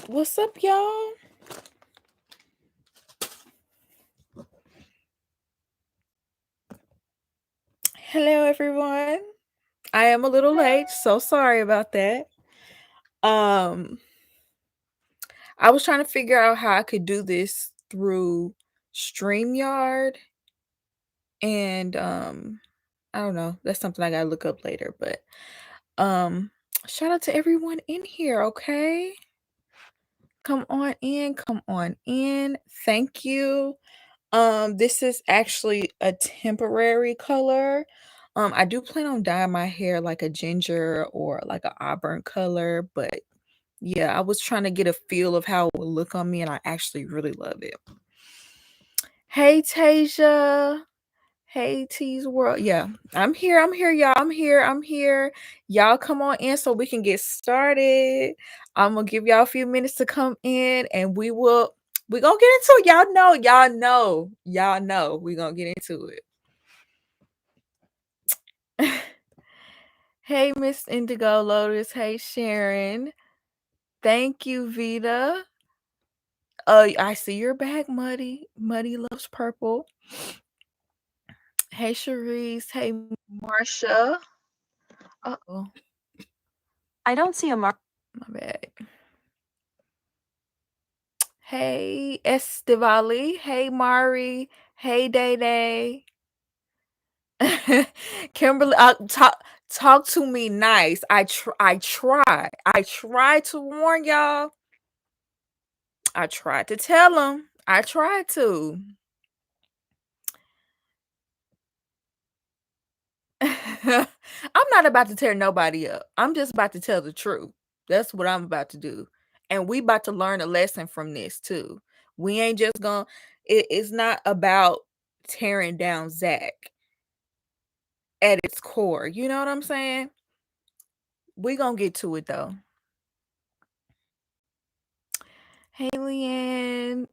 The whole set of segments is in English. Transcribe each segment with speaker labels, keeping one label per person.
Speaker 1: What's up, y'all? Hello, everyone. I am a little late, so sorry about that. I was trying to figure out how I could do this through StreamYard, and I don't know. That's something I gotta look up later. But shout out to everyone in here. Okay, come on in. Come on in. Thank you. This is actually a temporary color. I do plan on dyeing my hair like a ginger or like an auburn color, but yeah, I was trying to get a feel of how it would look on me, and I actually really love it. Hey, Tasia. Hey, T's World. Yeah, I'm here. I'm here, y'all. I'm here. Y'all come on in so we can get started. I'm gonna give y'all a few minutes to come in, and we're gonna get into it. Y'all know we're gonna get into it. Hey, Miss Indigo Lotus. Hey, Sharon. Thank you, Vita. I see your back, Muddy. Muddy loves purple. Hey, Cherise. Hey, Marsha. Uh-oh.
Speaker 2: I don't see a mark.
Speaker 1: My bad. Hey, Estivali. Hey, Mari. Hey, Day Day. Kimberly, talk to me nice. I try to warn y'all. I tried to tell them. I tried to. I'm not about to tear nobody up. I'm just about to tell the truth. That's what I'm about to do. And we about to learn a lesson from this too. We ain't just gonna it's not about tearing down Zack at its core. You know what I'm saying? We gonna get to it though. Hey, Leanne.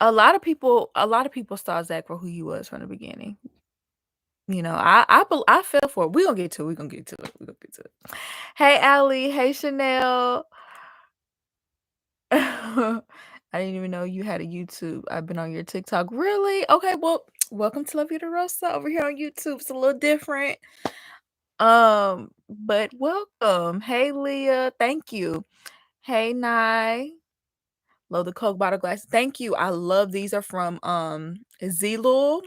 Speaker 1: A lot of people saw Zack for who he was from the beginning. You know, I fell for it. We're gonna get to it. Hey, Allie. Hey, Chanel. I didn't even know you had a YouTube. I've been on your TikTok. Really? Okay, well, welcome to La Vida Rosa over here on YouTube. It's a little different. But welcome. Hey, Leah. Thank you. Hey, Nye. Love the Coke bottle glass. Thank you. I love these are from Zilul.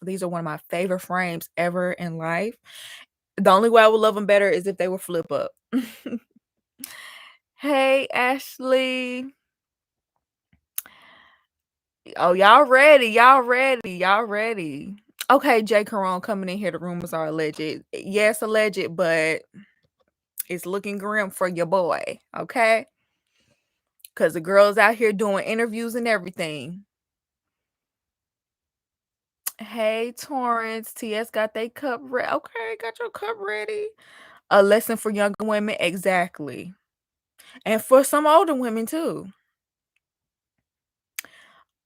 Speaker 1: These are one of my favorite frames ever in life. The only way I would love them better is if they were flip up. Hey, Ashley. Oh, y'all ready. Okay, J. Caron coming in here. The rumors are alleged. Yes, alleged, but it's looking grim for your boy. Okay. Because the girls out here doing interviews and everything. Hey, Torrance. TS got their cup ready. Okay, got your cup ready. A lesson for younger women. Exactly. And for some older women, too.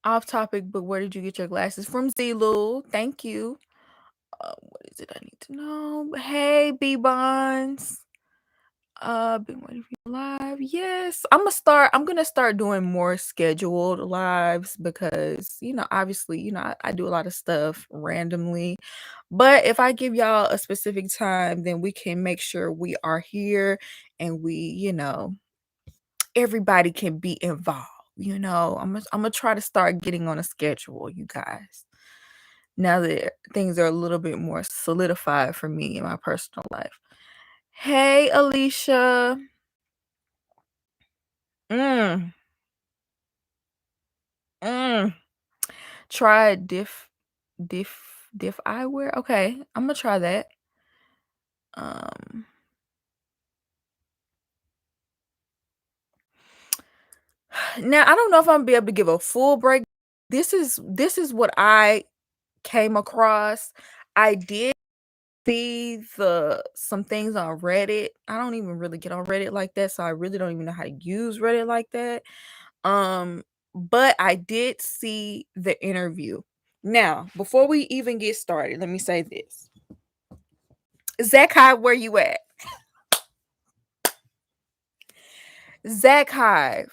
Speaker 1: Off topic, but where did you get your glasses? From Zilul. Thank you. What is it I need to know? Hey, B-Bonds. Been waiting for you live. Yes, I'm gonna start doing more scheduled lives because, obviously, I do a lot of stuff randomly. But if I give y'all a specific time, then we can make sure we are here and everybody can be involved. I'm gonna try to start getting on a schedule, you guys. Now that things are a little bit more solidified for me in my personal life. Hey, Alicia. Try diff eyewear. Okay, I'm gonna try that. Now I don't know if I'm gonna be able to give a full break. This is what I came across. I did see some things on Reddit. I don't even really get on Reddit like that, so I really don't even know how to use Reddit like that. But I did see the interview. Now, before we even get started, let me say this. Zack Hive, where you at? Zack Hive,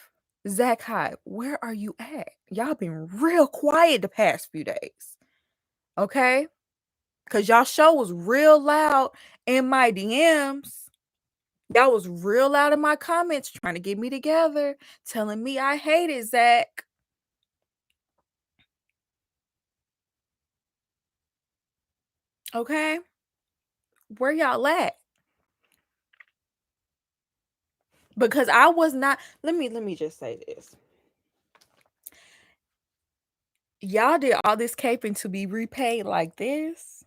Speaker 1: Zack Hyde, where are you at? Y'all been real quiet the past few days. Okay? Cause y'all show was real loud in my DMs. Y'all was real loud in my comments trying to get me together, telling me I hated Zack. Okay? Where y'all at? Because I was not, let me just say this. Y'all did all this caping to be repaid like this.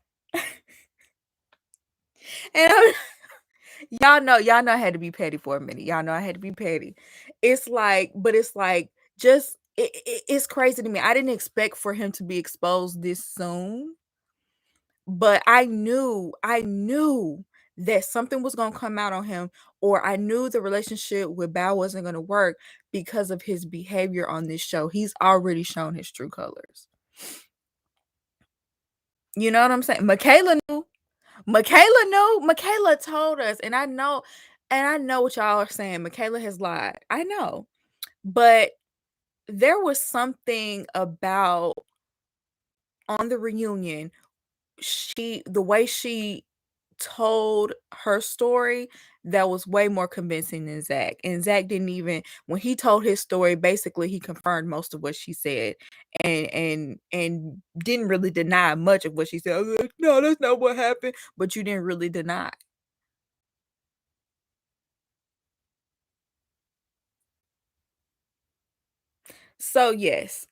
Speaker 1: And y'all know I had to be petty for a minute. Y'all know I had to be petty. It's like, but it's like just it's crazy to me. I didn't expect for him to be exposed this soon, but I knew that something was gonna come out on him, or I knew the relationship with Bao wasn't gonna work because of his behavior on this show. He's already shown his true colors. You know what I'm saying? Michaela knew. Michaela knew. Michaela told us, and I know what y'all are saying. Michaela has lied. I know. But there was something about on the reunion, the way she told her story that was way more convincing than Zack. And Zack didn't even, when he told his story, basically he confirmed most of what she said and didn't really deny much of what she said. I was like, no, that's not what happened. But you didn't really deny. So yes,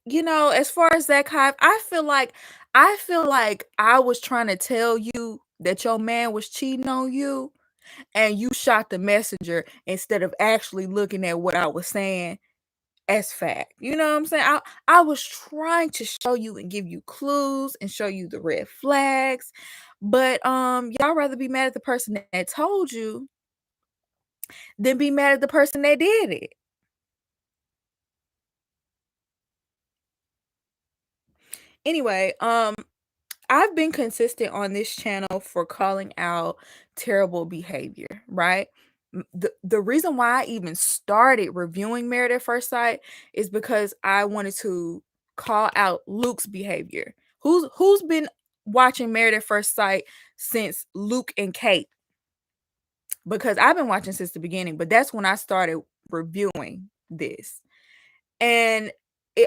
Speaker 1: you know, as far as Zach Hive, I feel like I was trying to tell you that your man was cheating on you, and you shot the messenger instead of actually looking at what I was saying as fact. You know what I'm saying? I was trying to show you and give you clues and show you the red flags, but y'all rather be mad at the person that told you than be mad at the person that did it. Anyway, I've been consistent on this channel for calling out terrible behavior, right? The reason why I even started reviewing Married at First Sight is because I wanted to call out Luke's behavior. Who's been watching Married at First Sight since Luke and Kate? Because I've been watching since the beginning, but that's when I started reviewing this. And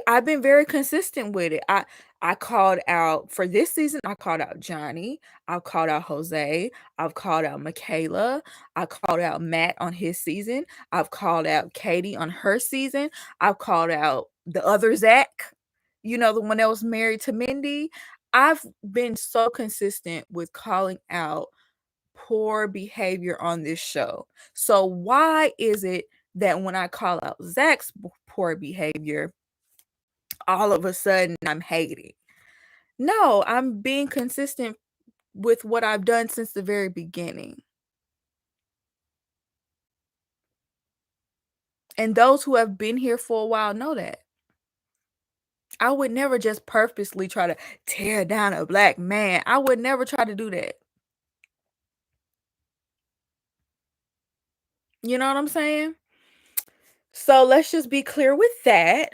Speaker 1: I've been very consistent with it. I called out for this season. I called out Johnny. I've called out Jose. I've called out Michaela. I called out Matt on his season. I've called out Katie on her season. I've called out the other Zack. You know, the one that was married to Mindy. I've been so consistent with calling out poor behavior on this show. So why is it that when I call out Zach's poor behavior, all of a sudden I'm hating? No, I'm being consistent with what I've done since the very beginning. And those who have been here for a while know that. I would never just purposely try to tear down a black man. I would never try to do that. You know what I'm saying? So let's just be clear with that.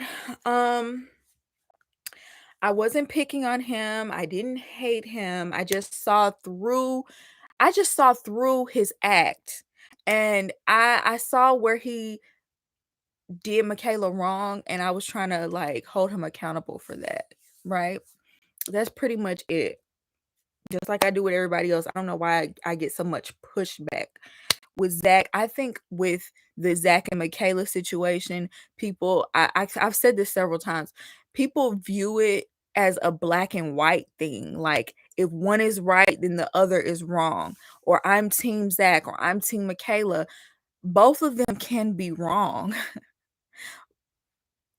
Speaker 1: I wasn't picking on him. I didn't hate him. I just saw through his act. And I saw where he did Michaela wrong, and I was trying to like hold him accountable for that, right? That's pretty much it. Just like I do with everybody else. I don't know why I get so much pushback with Zack. I think with the Zack and Michaela situation, people, I've said this several times, people view it as a black and white thing. Like if one is right, then the other is wrong. Or I'm team Zack or I'm team Michaela. Both of them can be wrong.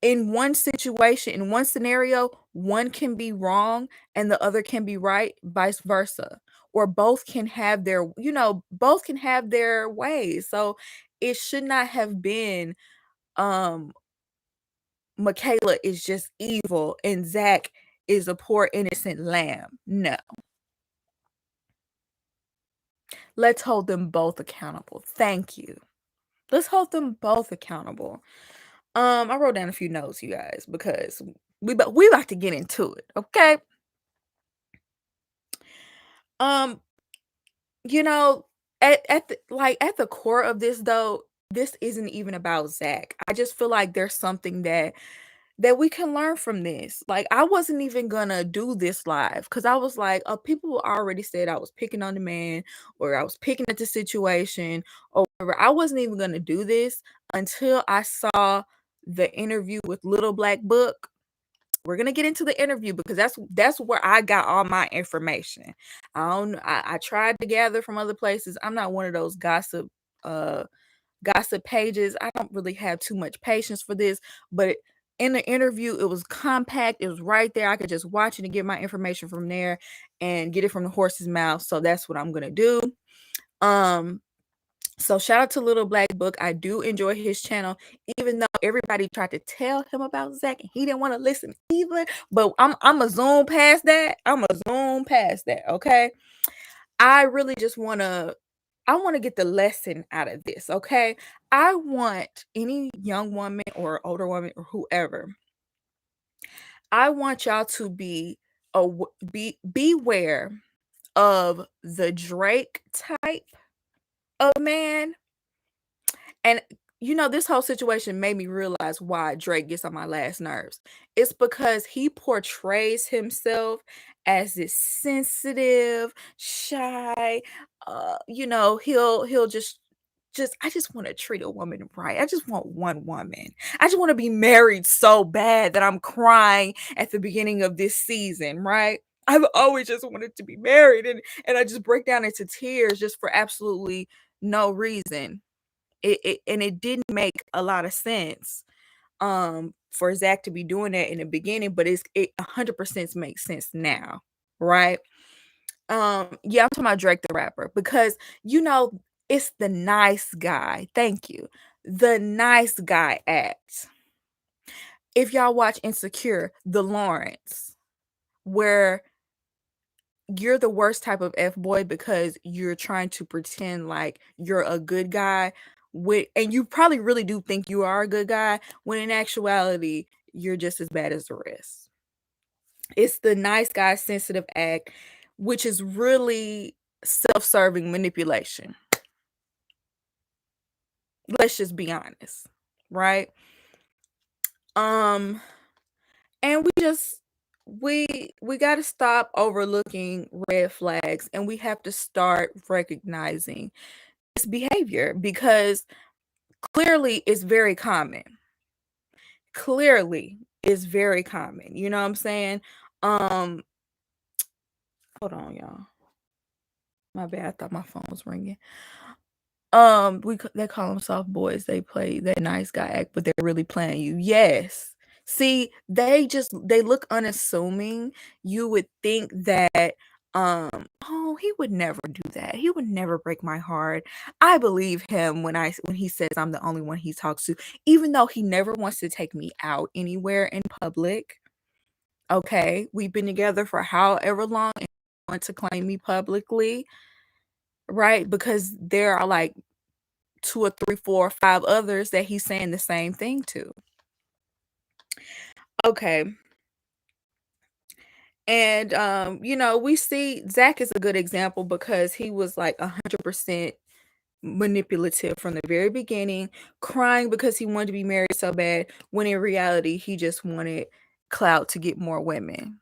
Speaker 1: In one situation, in one scenario, one can be wrong and the other can be right, vice versa. Or both can have their, both can have their ways. So it should not have been um Michaela is just evil and Zack is a poor innocent lamb. No. Let's hold them both accountable. Thank you. Let's hold them both accountable. I wrote down a few notes, you guys, because we about to get into it, okay? Um, you know, at the core of this though, this isn't even about Zack. I just feel like there's something that we can learn from this. Like, I wasn't even gonna do this live because I was like, oh, people already said I was picking on the man or I was picking at the situation or whatever. I wasn't even gonna do this until I saw the interview with Little Black Book. We're gonna get into the interview because that's where I got all my information. I tried to gather from other places. I'm not one of those uh gossip pages. I don't really have too much patience for this, but in the interview, it was compact. It was right there. I could just watch it and get my information from there and get it from the horse's mouth. So that's what I'm gonna do. Um, so shout out to Little Black Book. I do enjoy his channel, even though everybody tried to tell him about Zack and he didn't want to listen either. But I'm a zoom past that. I'm a zoom past that. Okay. I really just I want to get the lesson out of this, okay? I want any young woman or older woman or whoever, I want y'all to beware of the Drake type of man. And this whole situation made me realize why Drake gets on my last nerves. It's because he portrays himself as this sensitive, shy, he'll just I just want to treat a woman right. I just want one woman. I just want to be married so bad that I'm crying at the beginning of this season, right? I've always just wanted to be married and I just break down into tears just for absolutely no reason. It didn't make a lot of sense for Zack to be doing that in the beginning, but it 100% makes sense now, right? Yeah, I'm talking about Drake the rapper because it's the nice guy. Thank you. The nice guy act. If y'all watch Insecure, the Lawrence, where you're the worst type of F boy because you're trying to pretend like you're a good guy and you probably really do think you are a good guy when in actuality you're just as bad as the rest. It's the nice guy sensitive act, which is really self-serving manipulation. Let's just be honest, right? Um and we got to stop overlooking red flags and we have to start recognizing this behavior because clearly it's very common. Clearly it's very common. You know what I'm saying? Um hold on, y'all. My bad. I thought my phone was ringing. They call them soft boys. They play that nice guy act, but they're really playing you. Yes. See, they look unassuming. You would think that oh, he would never do that. He would never break my heart. I believe him when he says I'm the only one he talks to, even though he never wants to take me out anywhere in public. Okay, we've been together for however long and he wants to claim me publicly, right? Because there are like 2 or 3, 4 or 5 others that he's saying the same thing to. Okay. And we see Zack is a good example because he was like 100% manipulative from the very beginning, crying because he wanted to be married so bad, when in reality he just wanted clout to get more women.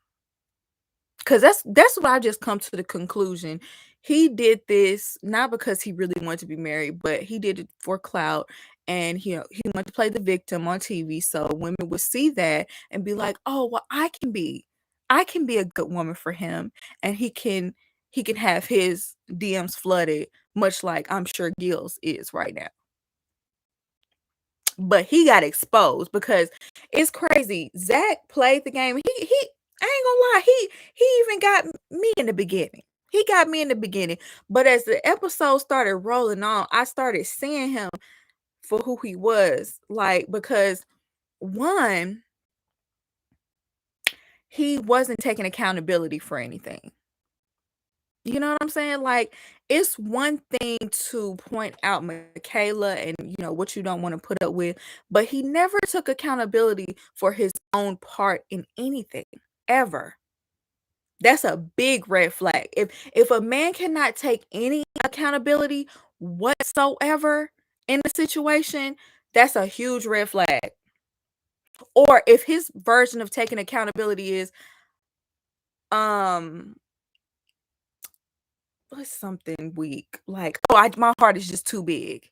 Speaker 1: Cause that's what I just come to the conclusion. He did this not because he really wanted to be married, but he did it for clout. And he wanted to play the victim on TV, so women would see that and be like, "Oh, well, I can be a good woman for him, and he can have his DMs flooded, much like I'm sure Gil's is right now." But he got exposed because it's crazy. Zack played the game. He I ain't gonna lie, he even got me in the beginning. He got me in the beginning. But as the episode started rolling on, I started seeing him for who he was. Like, because one, he wasn't taking accountability for anything. You know what I'm saying? Like, it's one thing to point out Michaela and, what you don't wanna put up with, but he never took accountability for his own part in anything, ever. That's a big red flag. If a man cannot take any accountability whatsoever in the situation, that's a huge red flag. Or if his version of taking accountability is, um what's something weak? Like, "Oh, my heart is just too big.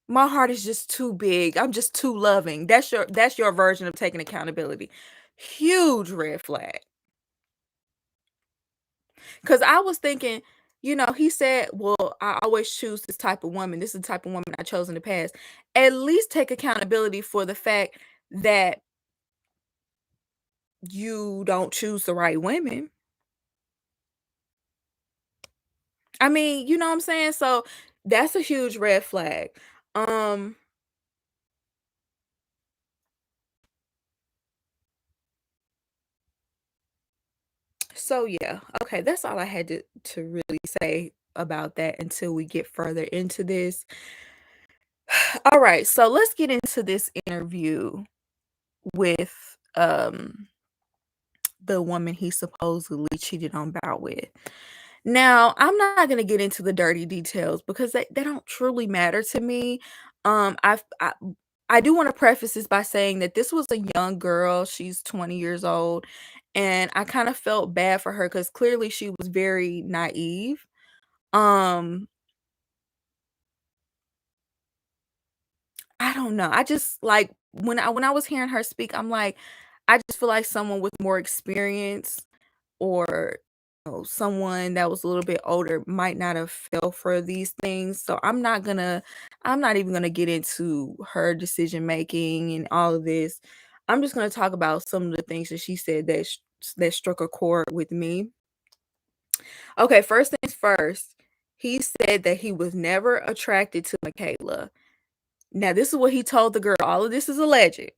Speaker 1: My heart is just too big. I'm just too loving." That's your version of taking accountability. Huge red flag. Cause I was thinking, he said, "Well, I always choose this type of woman. This is the type of woman I chose in the past." At least take accountability for the fact that you don't choose the right women. I mean, you know what I'm saying? So that's a huge red flag. Um So yeah, okay, that's all I had to really say about that until we get further into this. All right, so let's get into this interview with the woman he supposedly cheated on Bow with. Now, I'm not gonna get into the dirty details because they don't truly matter to me. I do want to preface this by saying that this was a young girl. She's 20 years old, and I kind of felt bad for her because clearly she was very naive. Um, I don't know. I just like when I was hearing her speak, I'm like, I just feel like someone with more experience or someone that was a little bit older might not have fell for these things. So I'm not even gonna get into her decision making and all of this. I'm just gonna talk about some of the things that she said that struck a chord with me. Okay, first things first, he said that he was never attracted to Michaela. Now, this is what he told the girl. All of this is alleged.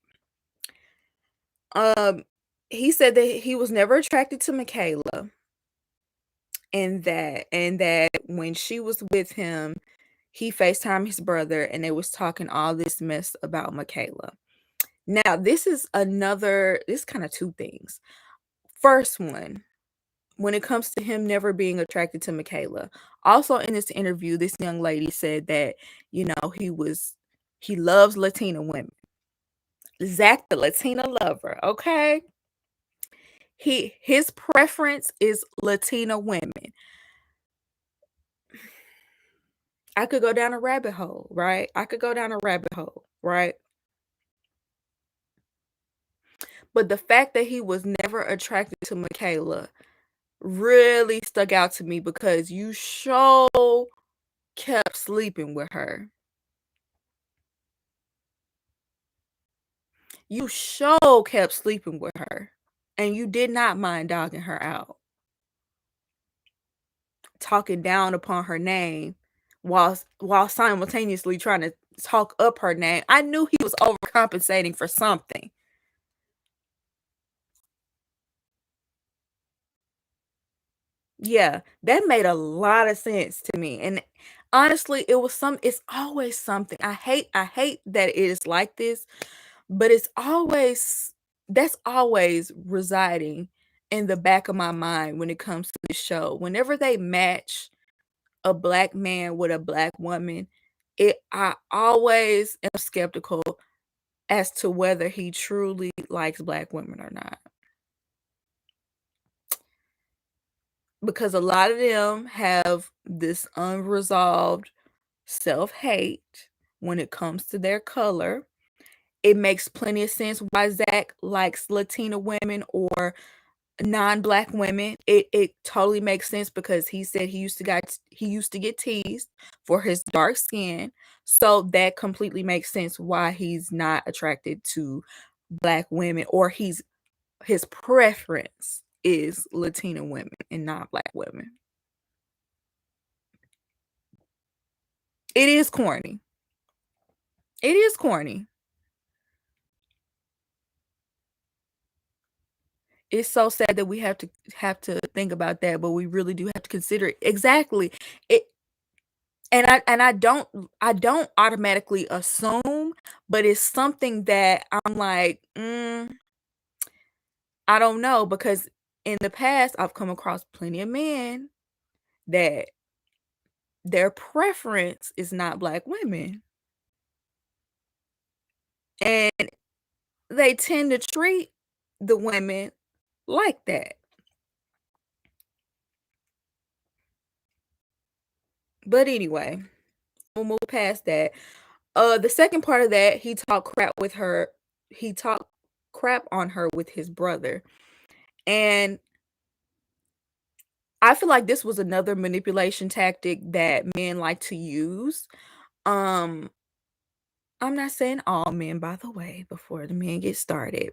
Speaker 1: Um, he said that he was never attracted to Michaela, and that when she was with him, he FaceTimed his brother and they was talking all this mess about Michaela. Now, this kind of two things. First one, when it comes to him never being attracted to Michaela. Also in this interview, this young lady said that, he loves Latina women. Zack, the Latina lover, okay? His preference is Latina women. I could go down a rabbit hole, right? I could go down a rabbit hole, right? But the fact that he was never attracted to Michaela really stuck out to me because you sure kept sleeping with her. You sure kept sleeping with her. And you did not mind dogging her out, talking down upon her name while simultaneously trying to talk up her name. I knew he was overcompensating for something. Yeah, that made a lot of sense to me, and honestly, it's always something. I hate that it is like this, but that's always residing in the back of my mind when it comes to the show. Whenever they match a black man with a black woman, I always am skeptical as to whether he truly likes black women or not. Because a lot of them have this unresolved self-hate when it comes to their color. It makes plenty of sense why Zack likes Latina women or non-black women. It totally makes sense because he said he used to get teased for his dark skin. So that completely makes sense why he's not attracted to black women, or his preference is Latina women and not black women. It is corny. It is corny. It's so sad that we have to think about that, but we really do have to consider it. Exactly. It and I don't automatically assume, but it's something that I'm like, I don't know, because in the past I've come across plenty of men that their preference is not black women. And they tend to treat the women like that. But anyway, we'll move past that. The second part of that, he talked crap on her with his brother. And I feel like this was another manipulation tactic that men like to use. Um, I'm not saying all men, by the way, before the men get started.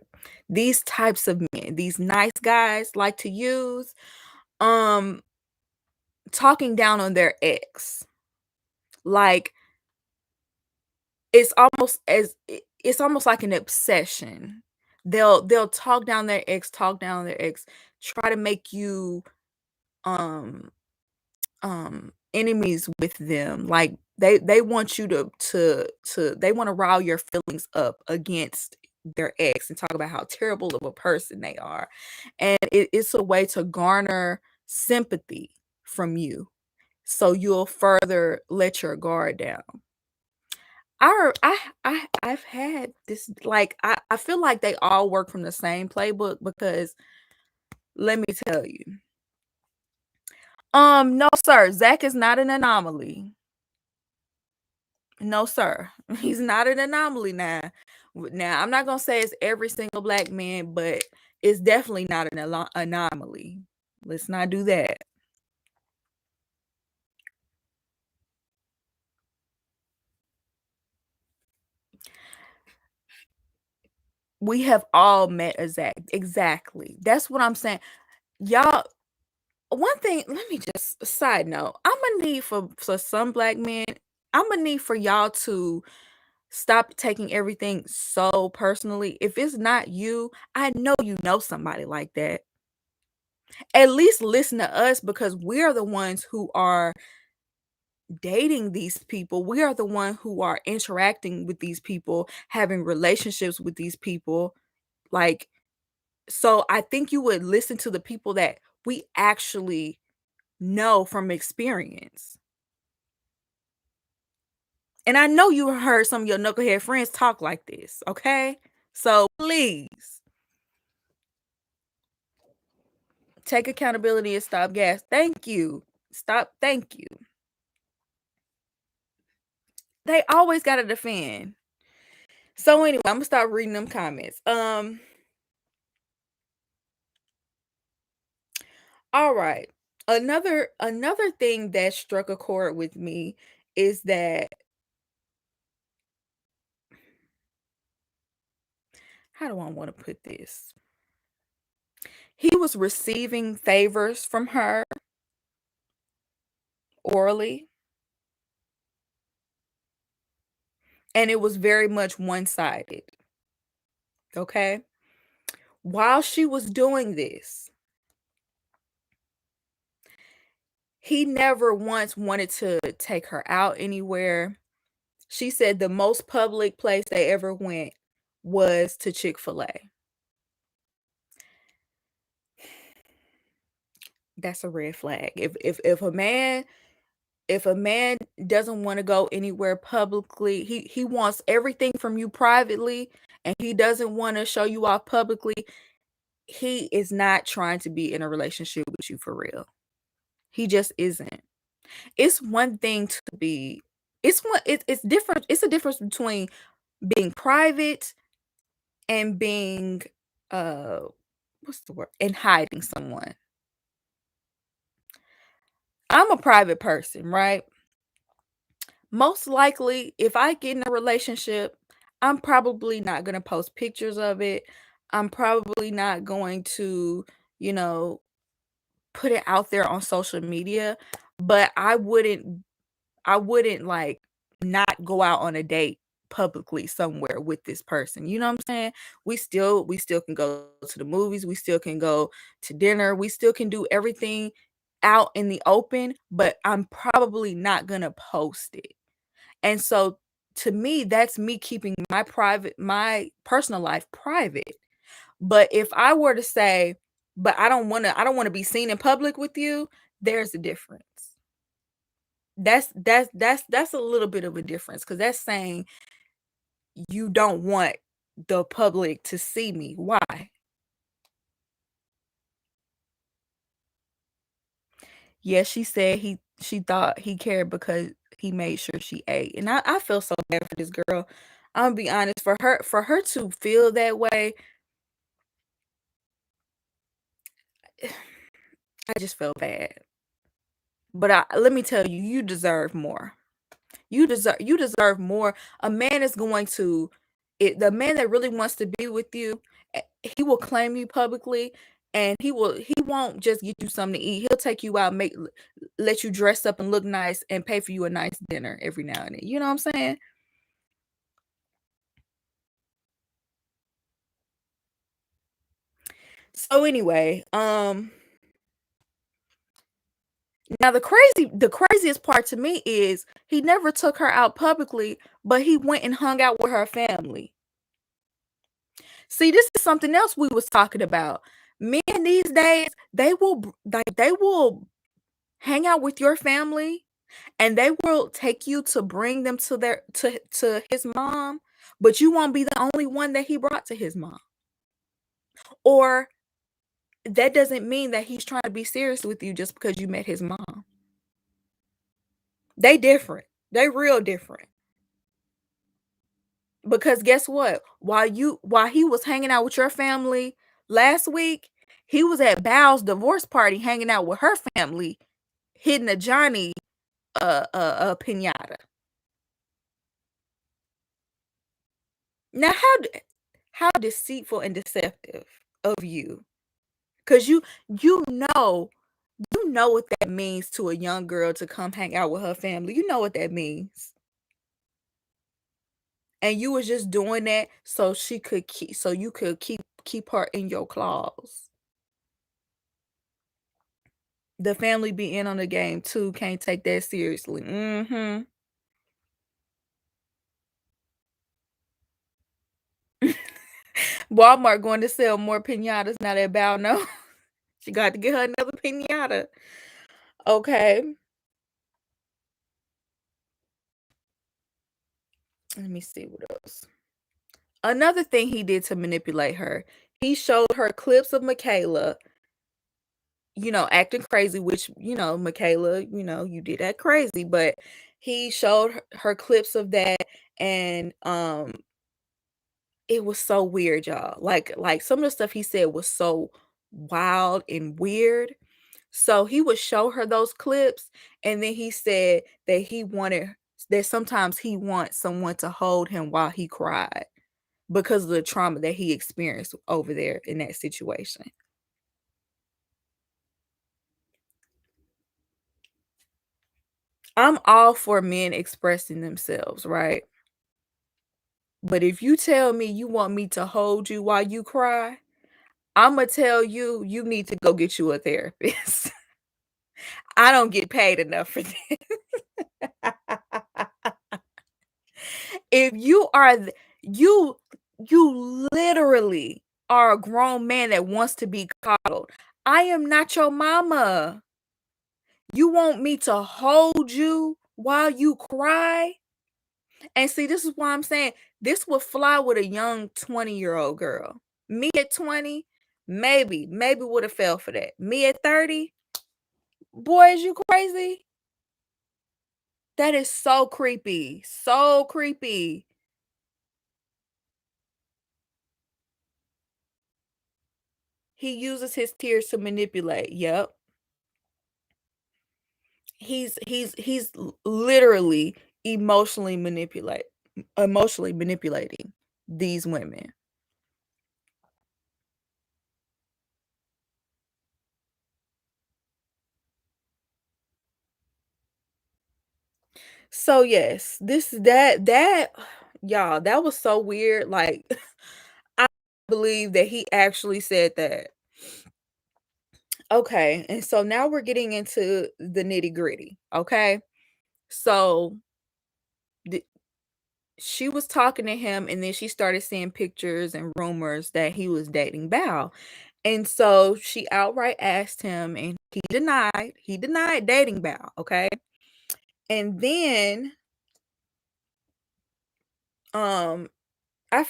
Speaker 1: These types of men, these nice guys like to use um talking down on their ex. Like it's almost like an obsession. They'll talk down their ex, try to make you um enemies with them. Like they want you to they want to rile your feelings up against their ex and talk about how terrible of a person they are. And it's a way to garner sympathy from you. So you'll further let your guard down. I've had this, like, I feel like they all work from the same playbook because let me tell you. No, sir. Zack is not an anomaly. No, sir. He's not an anomaly now. Now, I'm not gonna say it's every single black man, but it's definitely not an anomaly. Let's not do that. We have all met a Zack. Exactly. That's what I'm saying. Y'all, one thing, let me just side note. I'm gonna need for some black men, I'm gonna need for y'all to stop taking everything so personally. If it's not you, I know you know somebody like that. At least listen to us because we are the ones who are dating these people. We are the one who are interacting with these people, having relationships with these people. Like, so I think you would listen to the people that we actually know from experience. And I know you heard some of your knucklehead friends talk like this, okay? So please take accountability and stop gas. Thank you. Stop. Thank you. They always got to defend. So anyway, I'm gonna start reading them comments. All right. Another thing that struck a chord with me is that, how do I want to put this? He was receiving favors from her orally, and it was very much one-sided. Okay? While she was doing this, he never once wanted to take her out anywhere. She said the most public place they ever went was to Chick-fil-A. That's a red flag. If a man doesn't want to go anywhere publicly, he wants everything from you privately, and he doesn't want to show you off publicly, he is not trying to be in a relationship with you for real. He just isn't. It's one thing to be, it's different. It's a difference between being private and being uh what's the word? And hiding someone. I'm a private person, right? Most likely, if I get in a relationship, I'm probably not going to post pictures of it. I'm probably not going to, you know, put it out there on social media, but I wouldn't like not go out on a date publicly somewhere with this person. You know what I'm saying? We still can go to the movies, we still can go to dinner, we still can do everything out in the open, but I'm probably not gonna post it. And so to me, that's me keeping my personal life private. But if I were to say, but I don't want to be seen in public with you, there's a difference. That's a little bit of a difference, because that's saying you don't want the public to see me. Why? Yes, she said she thought he cared because he made sure she ate. And I feel so bad for this girl. I'm gonna be honest, for her to feel that way, I just feel bad. But let me tell you, you deserve more. You deserve more. A man is going to the man that really wants to be with you, he will claim you publicly, and he won't just get you something to eat. He'll take you out, let you dress up and look nice, and pay for you a nice dinner every now and then. You know what I'm saying? So anyway, now the craziest part to me is he never took her out publicly, but he went and hung out with her family. See, this is something else we was talking about. Men these days, they will hang out with your family, and they will take you to bring them to his mom, but you won't be the only one that he brought to his mom. Or that doesn't mean that he's trying to be serious with you just because you met his mom. They different. They real different. Because guess what? While he was hanging out with your family last week, he was at Bal's divorce party hanging out with her family, hitting a Johnny pinata. Now how deceitful and deceptive of you. Cause you know what that means to a young girl to come hang out with her family. You know what that means. And you was just doing that so you could keep her in your claws. The family be in on the game too, can't take that seriously. Walmart going to sell more pinatas now that Bow no. She got to get her another pinata. Okay. Let me see what else. Another thing he did to manipulate her, he showed her clips of Michaela, acting crazy, which, Michaela, you did that crazy, but he showed her clips of that, and it was so weird, y'all. Like some of the stuff he said was so wild and weird. So he would show her those clips, and then he said that sometimes he wants someone to hold him while he cried because of the trauma that he experienced over there in that situation. I'm all for men expressing themselves, right? But if you tell me you want me to hold you while you cry, I'ma tell you you need to go get you a therapist. I don't get paid enough for that. If you are you literally are a grown man that wants to be coddled. I am not your mama. You want me to hold you while you cry? And see, this is why I'm saying this would fly with a young 20-year-old girl. Me at 20, maybe would have fell for that. Me at 30, boy, is you crazy? That is so creepy. So creepy. He uses his tears to manipulate. Yep. He's literally emotionally manipulating these women. So yes, this that Y'all, that was so weird. Like, I believe that he actually said that. Okay, and so now we're getting into the nitty-gritty, okay? So, the she was talking to him, and then she started seeing pictures and rumors that he was dating Bao. And so she outright asked him, and he denied dating Bao, okay? And then, um, I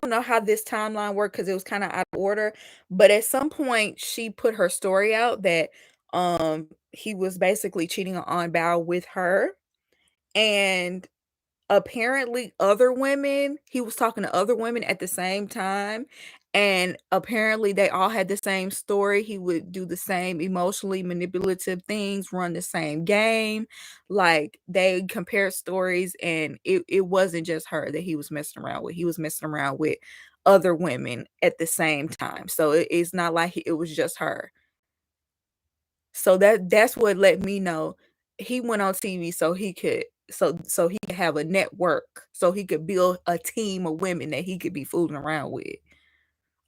Speaker 1: don't know how this timeline worked because it was kind of out of order, but at some point she put her story out that he was basically cheating on Bao with her. And apparently other women he was talking to other women at the same time, and apparently they all had the same story. He would do the same emotionally manipulative things, run the same game. Like, they compared stories, and it wasn't just her that he was messing around with. He was messing around with other women at the same time. So it's not like it was just her. So that's what let me know he went on TV so he could he could have a network, so he could build a team of women that he could be fooling around with.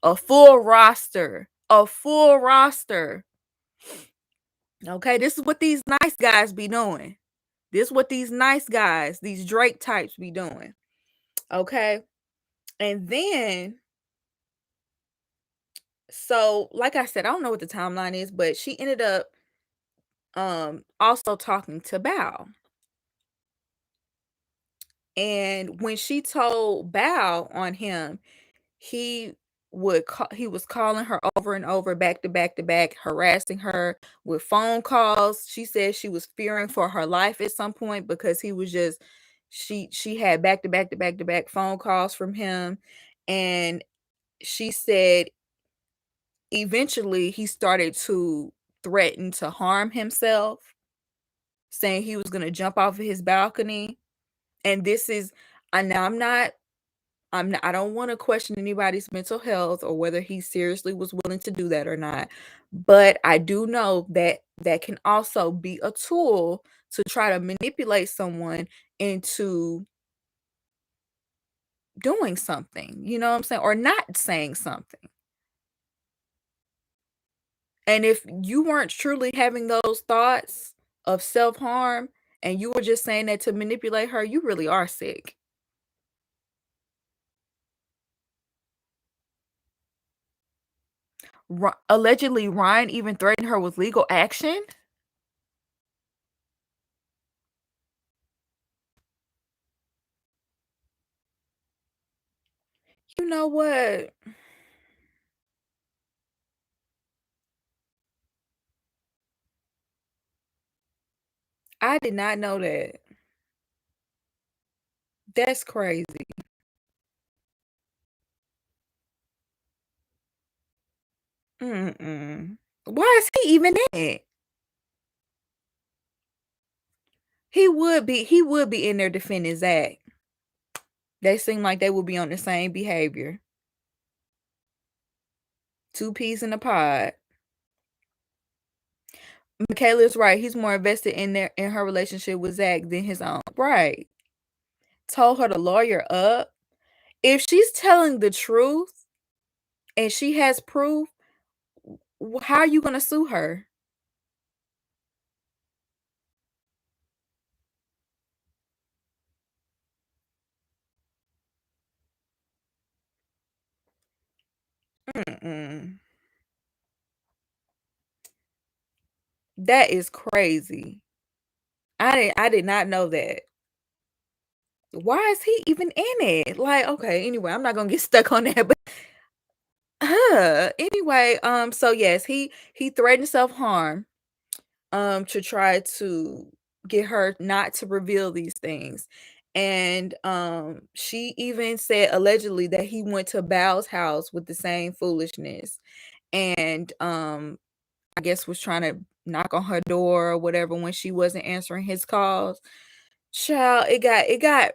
Speaker 1: A full roster. A full roster. Okay, this is what these nice guys be doing. This is what these nice guys, these Drake types be doing. Okay? And then, so like I said, I don't know what the timeline is, but she ended up also talking to Bao. And when she told Bao on him, he he was calling her over and over, back to back to back, harassing her with phone calls. She said she was fearing for her life at some point because he was just she had back to back to back to back phone calls from him. And she said eventually he started to threaten to harm himself, saying he was going to jump off of his balcony. And this is, I now I don't want to question anybody's mental health or whether he seriously was willing to do that or not. But I do know that that can also be a tool to try to manipulate someone into doing something, you know what I'm saying? Or not saying something. And if you weren't truly having those thoughts of self-harm and you were just saying that to manipulate her, you really are sick. Allegedly, Ryan even threatened her with legal action. You know what? I did not know that. That's crazy. Mm-mm. Why is he even in it? He would be in there defending Zack. They seem like they would be on the same behavior. Two peas in a pod. Michaela's right. He's more invested in her relationship with Zack than his own. Right. Told her to lawyer up. If she's telling the truth and she has proof, how are you gonna sue her? Mm-mm. That is crazy. I did not know that. Why is he even in it? Like, okay, anyway, I'm not gonna get stuck on that, but anyway, so yes, he threatened self-harm to try to get her not to reveal these things. And she even said allegedly that he went to Bao's house with the same foolishness, and I guess was trying to knock on her door or whatever when she wasn't answering his calls. Child, it got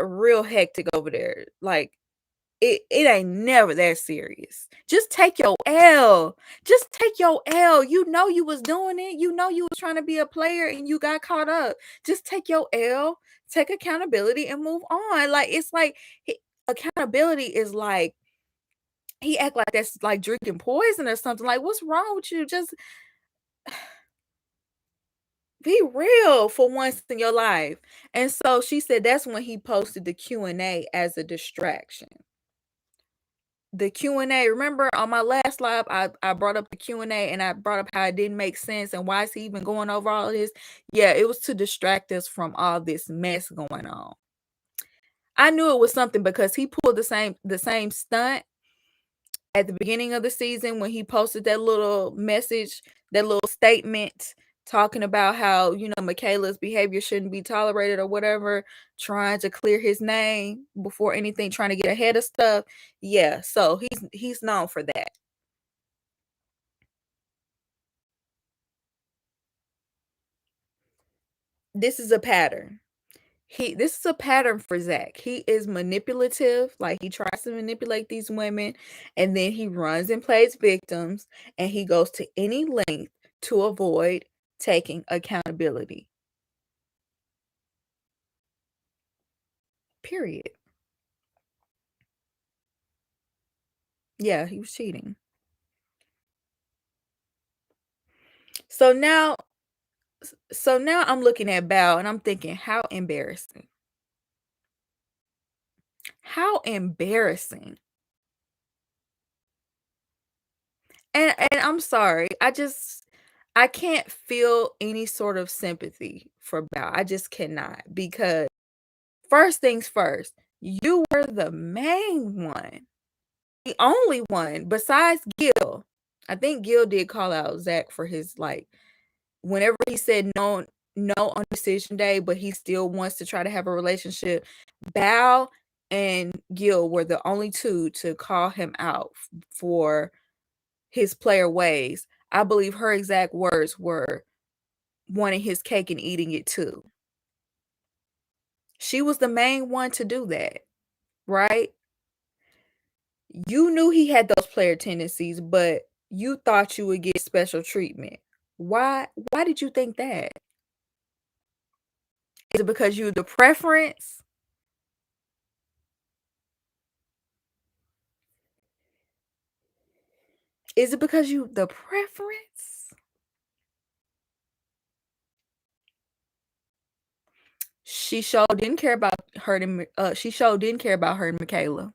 Speaker 1: real hectic over there. Like, it ain't never that serious. Just take your L. Just take your L. You know you was doing it. You know you was trying to be a player and you got caught up. Just take your L, take accountability and move on. Like it's like accountability is like he act like that's like drinking poison or something. Like what's wrong with you? Just be real for once in your life. And so she said that's when he posted the Q&A as a distraction. The Q&A, remember on my last live, I brought up the Q&A and I brought up how it didn't make sense and why is he even going over all of this? Yeah, it was to distract us from all this mess going on. I knew it was something because he pulled the same stunt at the beginning of the season when he posted that little message, that little statement talking about how, you know, Michaela's behavior shouldn't be tolerated or whatever, trying to clear his name before anything, trying to get ahead of stuff. Yeah, so he's known for that. This is a pattern. This is a pattern for Zack. He is manipulative, like he tries to manipulate these women, and then he runs and plays victims, and he goes to any length to avoid taking accountability. Period. Yeah, he was cheating. So now I'm looking at Bao and I'm thinking, how embarrassing. How embarrassing. And I'm sorry. I can't feel any sort of sympathy for Bao. I just cannot, because first things first, you were the main one. The only one besides Gil. I think Gil did call out Zack for his, like, whenever he said no on decision day, but he still wants to try to have a relationship. Bao and Gil were the only two to call him out for his player ways. I believe her exact words were wanting his cake and eating it too. She was the main one to do that, right? You knew he had those player tendencies, but you thought you would get special treatment. Why did you think that? Is it because you the preference? Is it because you the preference? She sure didn't care about hurting. She sure didn't care about hurting Michaela.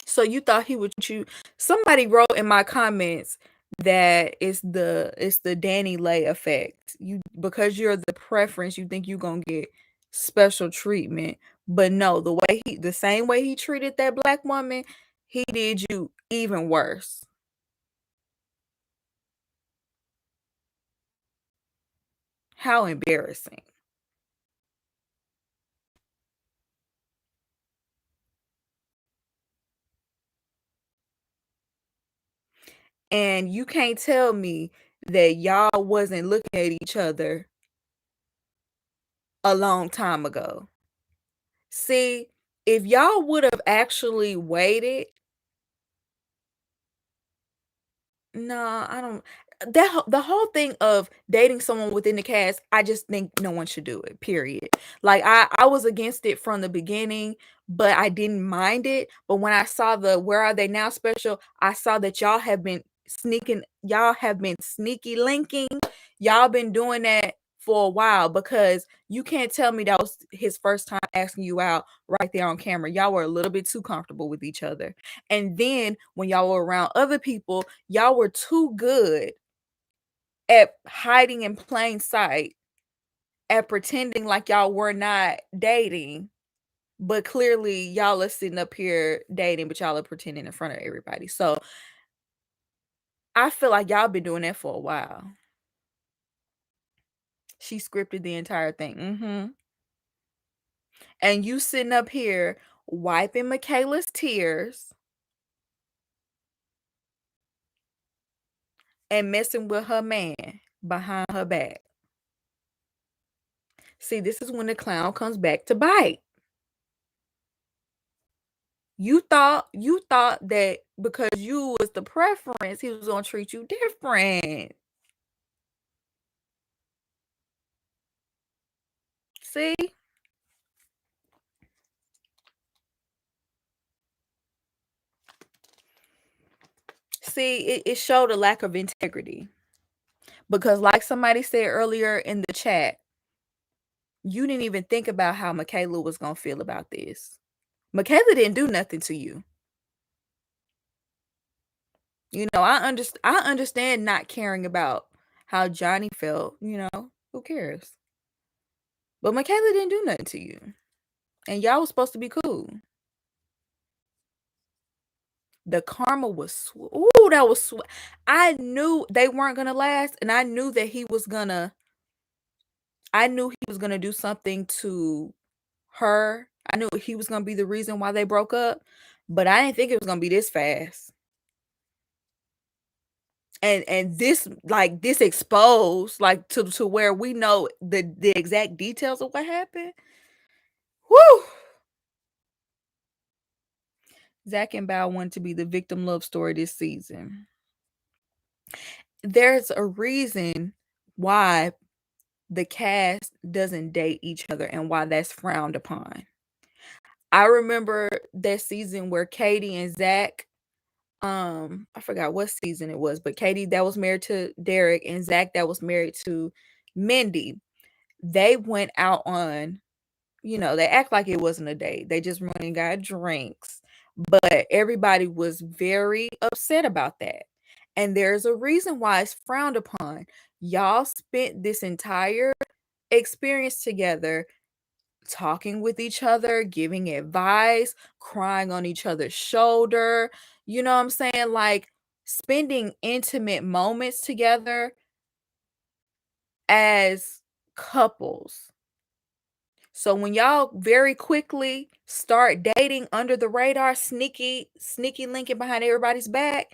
Speaker 1: So you thought he would choose. Somebody wrote in my comments that it's the Danny Lay effect. You, because you're the preference, you think you're gonna get special treatment. But no, the same way he treated that black woman, he did you even worse. How embarrassing. And you can't tell me that y'all wasn't looking at each other a long time ago. See, if y'all would have actually waited, no, I don't. The whole thing of dating someone within the cast, I just think no one should do it. Period. Like I was against it from the beginning, but I didn't mind it. But when I saw the "Where Are They Now" special, I saw that y'all have been sneaking. Y'all have been sneaky linking. Y'all been doing that for a while, because you can't tell me that was his first time asking you out right there on camera. Y'all were a little bit too comfortable with each other. And then when y'all were around other people, y'all were too good at hiding in plain sight, at pretending like y'all were not dating, but clearly y'all are sitting up here dating, but y'all are pretending in front of everybody. So I feel like y'all been doing that for a while. She scripted the entire thing. And you sitting up here wiping Michaela's tears and messing with her man behind her back. See, this is when the clown comes back to bite. You thought that because you was the preference, he was gonna treat you different. See? See, it showed a lack of integrity. Because like somebody said earlier in the chat, you didn't even think about how Michaela was gonna feel about this. Michaela didn't do nothing to you. You know, I understand not caring about how Johnny felt, you know, who cares? But Michaela didn't do nothing to you. And y'all was supposed to be cool. The karma was ooh, that was I knew they weren't gonna last, and I knew that he was gonna do something to her. I knew he was gonna be the reason why they broke up, but I didn't think it was gonna be this fast. And this like this exposed like to where we know the exact details of what happened. Whew. Zack and Bao wanted to be the victim love story this season. There's a reason why the cast doesn't date each other and why that's frowned upon. I remember that season where Katie and Zack, I forgot what season it was, but Katie that was married to Derek and Zack that was married to Mindy. They went out on, you know, they act like it wasn't a date. They just went and got drinks. But everybody was very upset about that. And there's a reason why it's frowned upon. Y'all spent this entire experience together, talking with each other, giving advice, crying on each other's shoulder. You know what I'm saying? Like spending intimate moments together as couples. So when y'all very quickly start dating under the radar, sneaky linking behind everybody's back,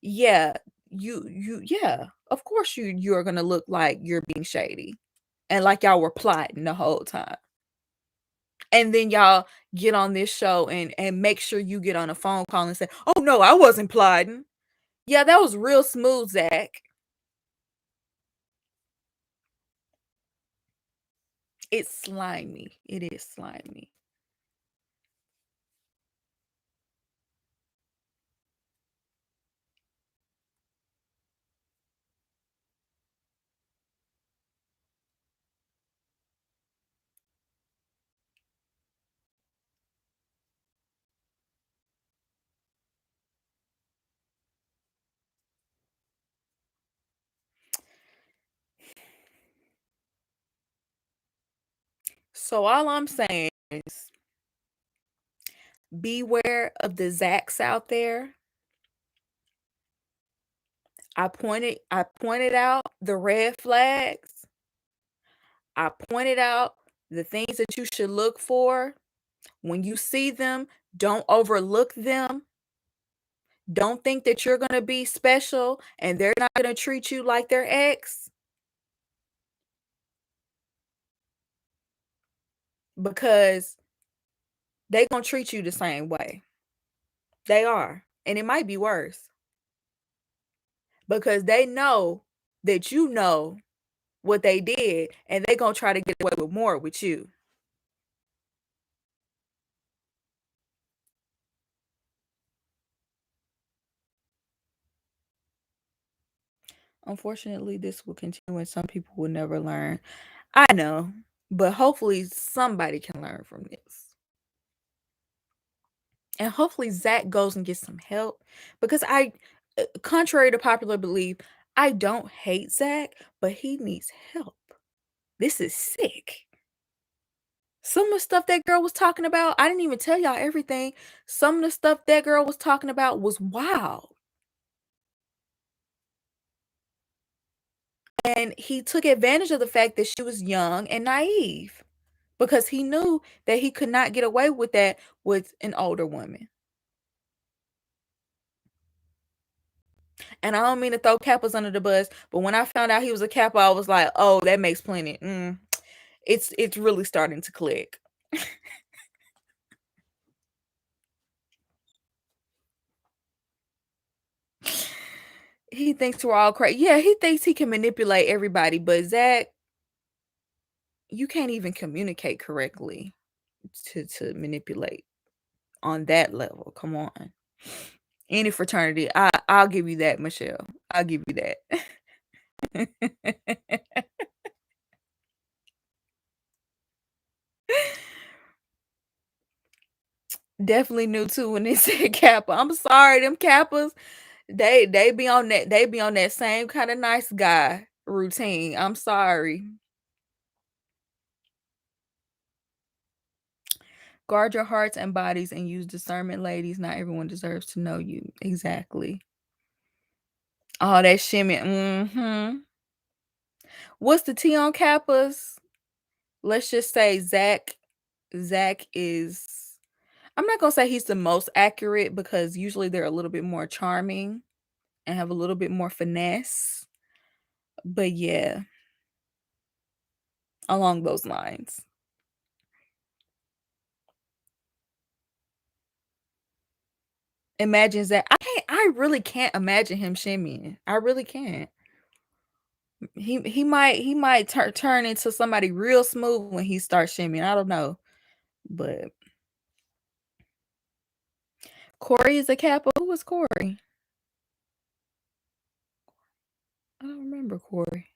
Speaker 1: yeah, yeah, of course you're gonna look like you're being shady and like y'all were plotting the whole time. And then y'all get on this show and make sure you get on a phone call and say, "Oh no, I wasn't plotting." Yeah, that was real smooth, Zack. It's slimy. It is slimy. So all I'm saying is beware of the Zacks out there. I pointed out the red flags. I pointed out the things that you should look for. When you see them, don't overlook them. Don't think that you're going to be special and they're not going to treat you like their ex, because they going to treat you the same way. They are. And it might be worse because they know that you know what they did and they going to try to get away with more with you. Unfortunately, this will continue and some people will never learn. I know, but hopefully somebody can learn from this. And hopefully Zack goes and gets some help because contrary to popular belief, I don't hate Zack, but he needs help. This is sick. Some of the stuff that girl was talking about, I didn't even tell y'all everything. Some of the stuff that girl was talking about was wild. And he took advantage of the fact that she was young and naive because he knew that he could not get away with that with an older woman. And I don't mean to throw Kappas under the bus, but when I found out he was a Kappa, I was like, oh, that makes plenty. It's really starting to click. He thinks we're all crazy. Yeah, he thinks he can manipulate everybody, but Zack, you can't even communicate correctly to manipulate on that level. Come on. Any fraternity, I'll give you that, Michelle. I'll give you that. Definitely knew too when they said Kappa. I'm sorry, them Kappas, they be on that same kind of nice guy routine. I'm sorry. Guard your hearts and bodies and use discernment, ladies. Not everyone deserves to know you. Exactly. Oh, that shimmy. Mm-hmm. What's the T on Kappas? Let's just say Zack. Zack is, I'm not gonna say he's the most accurate because usually they're a little bit more charming and have a little bit more finesse. But yeah, along those lines. Imagine Zack. I really can't imagine him shimmying. I really can't. He might turn into somebody real smooth when he starts shimmying. I don't know. But Corey is a Kappa. Who was Corey? I don't remember Corey.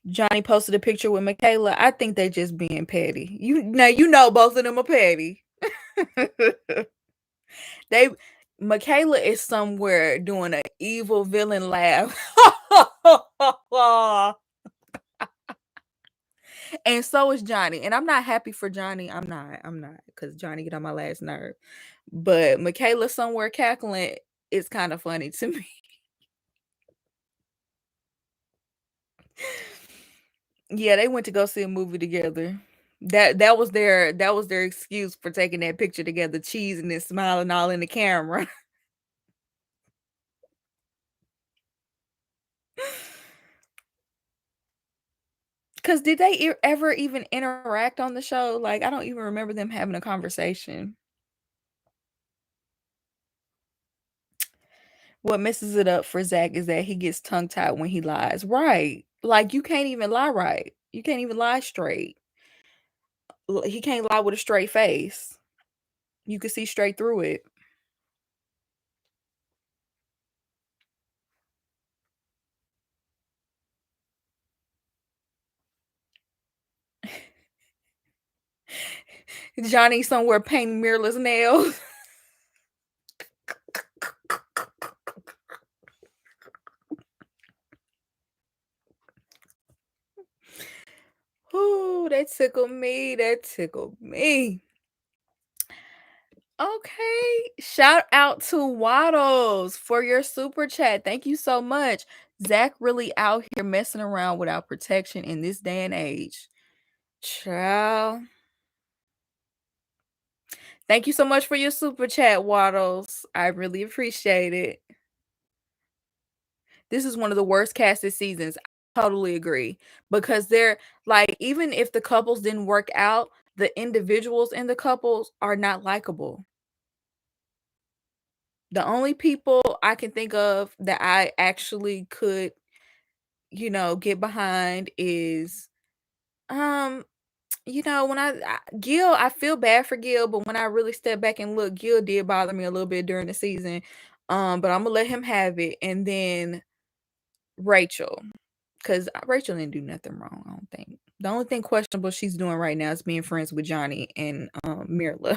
Speaker 1: Johnny posted a picture with Michaela. I think they just being petty. You know both of them are petty. They Michaela is somewhere doing an evil villain laugh. And so is Johnny. And I'm not happy for Johnny. I'm not, because Johnny get on my last nerve. But Michaela somewhere cackling is kind of funny to me. Yeah, they went to go see a movie together. That was their excuse for taking that picture together, cheesing and smiling all in the camera. Cause did they ever even interact on the show? Like, I don't even remember them having a conversation. What messes it up for Zack is that he gets tongue tied when he lies. Right. Like, you can't even lie right. You can't even lie straight. He can't lie with a straight face. You can see straight through it. Johnny somewhere painting mirrorless nails. Ooh, that tickled me. That tickled me. Okay. Shout out to Waddles for your super chat. Thank you so much. Zack really out here messing around without protection in this day and age. Child. Thank you so much for your super chat, Waddles. I really appreciate it. This is one of the worst casted seasons. I totally agree. Because they're like, even if the couples didn't work out, the individuals in the couples are not likable. The only people I can think of that I actually could, get behind is um when Gil, I feel bad for Gil, but when I really step back and look, Gil did bother me a little bit during the season. But I'm gonna let him have it. And then Rachel, because Rachel didn't do nothing wrong, I don't think. The only thing questionable she's doing right now is being friends with Johnny and Mirla.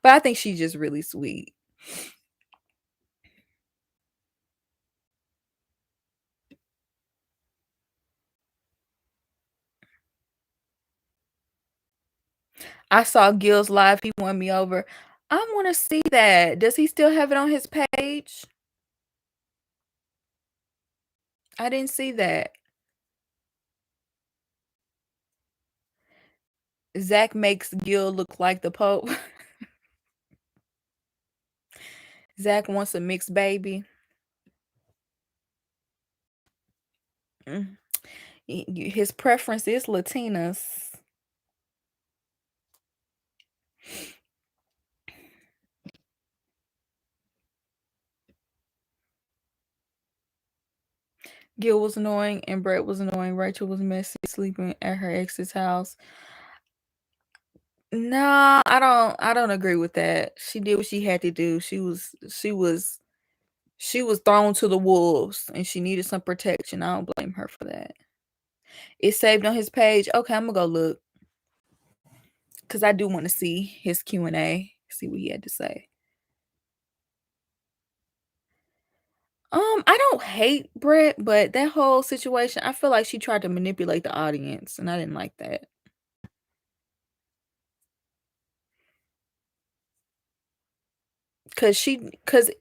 Speaker 1: But I think she's just really sweet. I saw Gil's live. He won me over. I want to see that. Does he still have it on his page? I didn't see that. Zack makes Gil look like the Pope. Zack wants a mixed baby. Mm. His preference is Latinas. Gil was annoying and Brett was annoying. Rachel was messy, sleeping at her ex's house. No, I don't agree with that. She did what she had to do. She was thrown to the wolves and she needed some protection. I don't blame her for that. It's saved on his page. Okay, I'm gonna go look. Cause I do want to see his Q&A, see what he had to say. I don't hate Brett, but that whole situation, I feel like she tried to manipulate the audience, and I didn't like that. Cause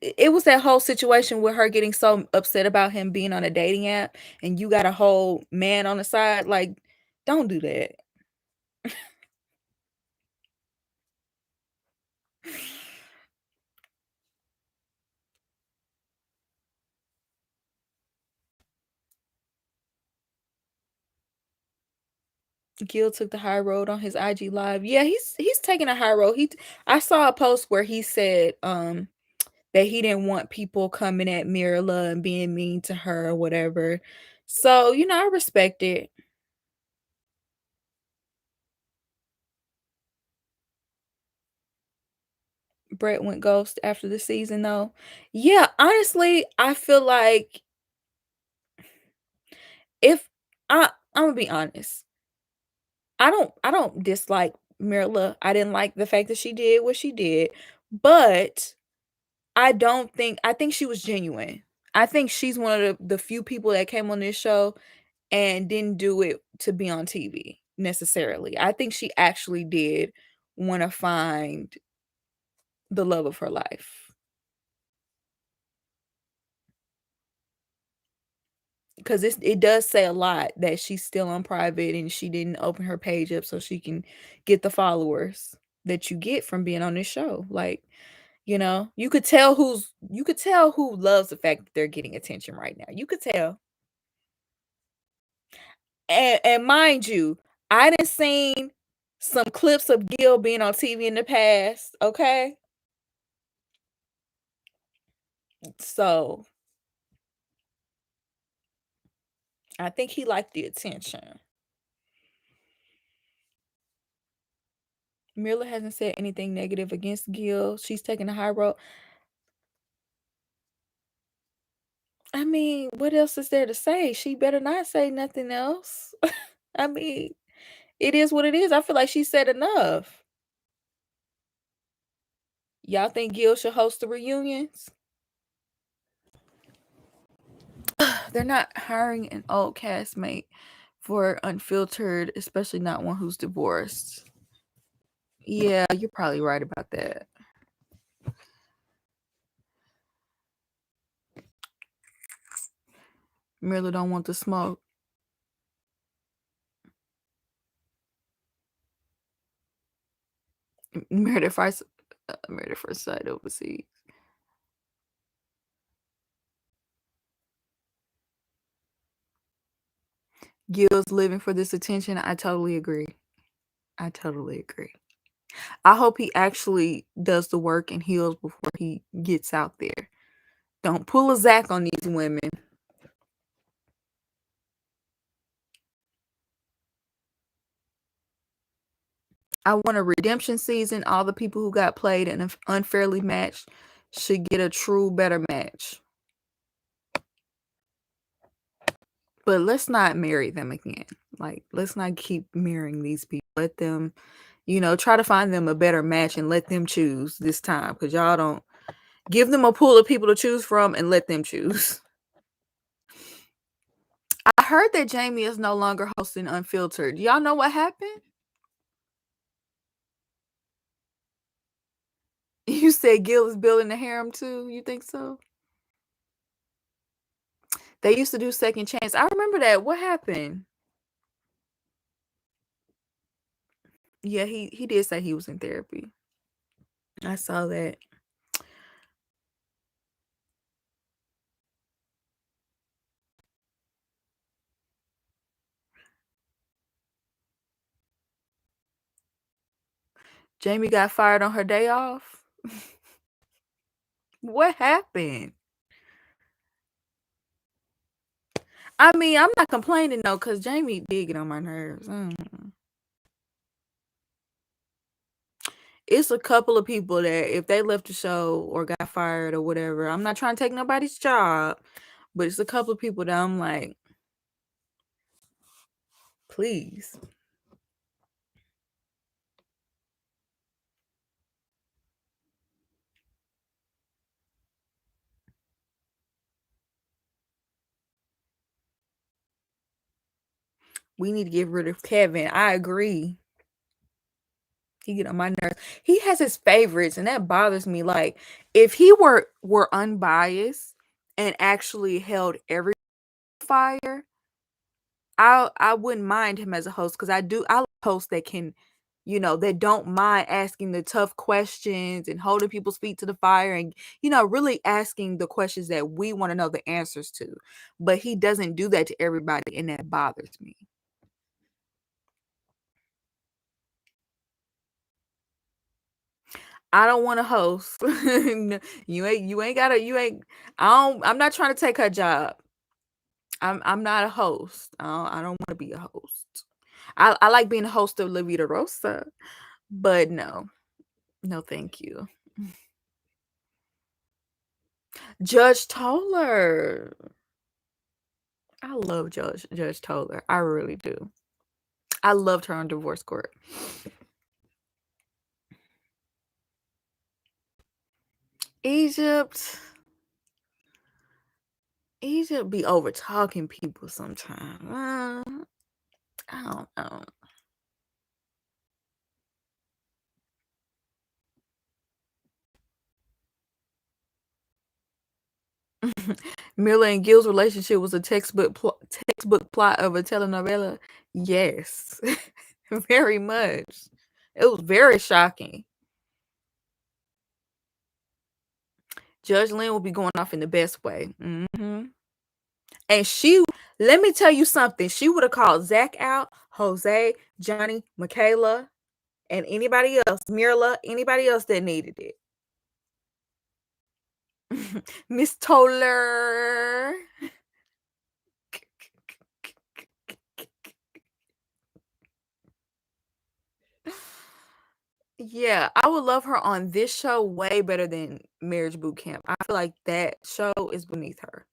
Speaker 1: it was that whole situation with her getting so upset about him being on a dating app, and you got a whole man on the side. Like, don't do that. Gil took the high road on his IG live. Yeah, he's taking a high road. I saw a post where he said that he didn't want people coming at Mirla and being mean to her or whatever. So, I respect it. Brett went ghost after the season though. Yeah, honestly, I feel like if I'm gonna be honest. I don't dislike Mirla. I didn't like the fact that she did what she did, but I think she was genuine. I think she's one of the few people that came on this show and didn't do it to be on TV necessarily. I think she actually did want to find the love of her life. Because it does say a lot that she's still on private and she didn't open her page up so she can get the followers that you get from being on this show. Like, you could tell who loves the fact that they're getting attention right now. You could tell. And mind you, I done seen some clips of Gil being on TV in the past, okay? So I think he liked the attention. Mila hasn't said anything negative against Gil. She's taking the high road. I mean, what else is there to say? She better not say nothing else. I mean, it is what it is. I feel like she said enough. Y'all think Gil should host the reunions? They're not hiring an old castmate for unfiltered, especially not one who's divorced. Yeah, you're probably right about that. Miller don't want the smoke. Married at first sight overseas. Gil's living for this attention. I totally agree. I totally agree. I hope he actually does the work and heals before he gets out there. Don't pull a Zack on these women. I want a redemption season. All the people who got played and unfairly matched should get a true better match. But let's not marry them again. Like, let's not keep marrying these people. Let them, try to find them a better match and let them choose this time. Because y'all don't give them a pool of people to choose from and let them choose. I heard that Jamie is no longer hosting Unfiltered. Y'all know what happened? You said Gil is building the harem too. You think so? They used to do Second Chance. I remember that. What happened? Yeah, he did say he was in therapy. I saw that. Jamie got fired on her day off? What happened? I mean, I'm not complaining though, because Jamie did get on my nerves. It's a couple of people that if they left the show or got fired or whatever, I'm not trying to take nobody's job, but it's a couple of people that I'm like, please. We need to get rid of Kevin. I agree. He get on my nerves. He has his favorites, and that bothers me. Like, if he were unbiased and actually held every fire, I wouldn't mind him as a host, because I like hosts that can, that don't mind asking the tough questions and holding people's feet to the fire and, really asking the questions that we want to know the answers to. But he doesn't do that to everybody, and that bothers me. I don't want to host. I'm not trying to take her job. I'm not a host. I don't want to be a host. I like being a host of La Vida Rosa, but no, thank you. Judge Toller. I love Judge Toller. I really do. I loved her on Divorce Court. Egypt be over talking people sometimes. I don't know. Miller and Gil's relationship was a textbook plot of a telenovela. Yes, very much. It was very shocking. Judge Lynn will be going off in the best way. And let me tell you something. She would have called Zack out, Jose, Johnny, Michaela, and anybody else, Mirla, anybody else that needed it. Miss Toller. Yeah, I would love her on this show way better than Marriage Boot Camp. I feel like that show is beneath her.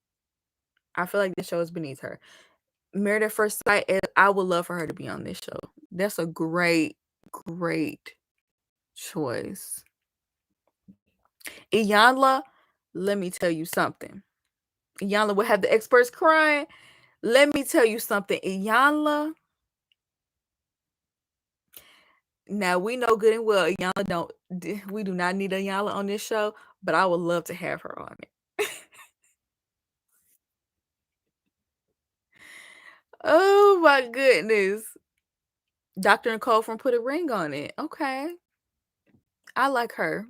Speaker 1: I feel like this show is beneath her. Married at First Sight, I would love for her to be on this show. That's a great, great choice. Iyanla, let me tell you something. Iyanla would have the experts crying. Let me tell you something. Iyanla. Now we know good and well we do not need Iyanla on this show, but I would love to have her on it. Oh my goodness. Dr. Nicole from Put a Ring on It. Okay. I like her.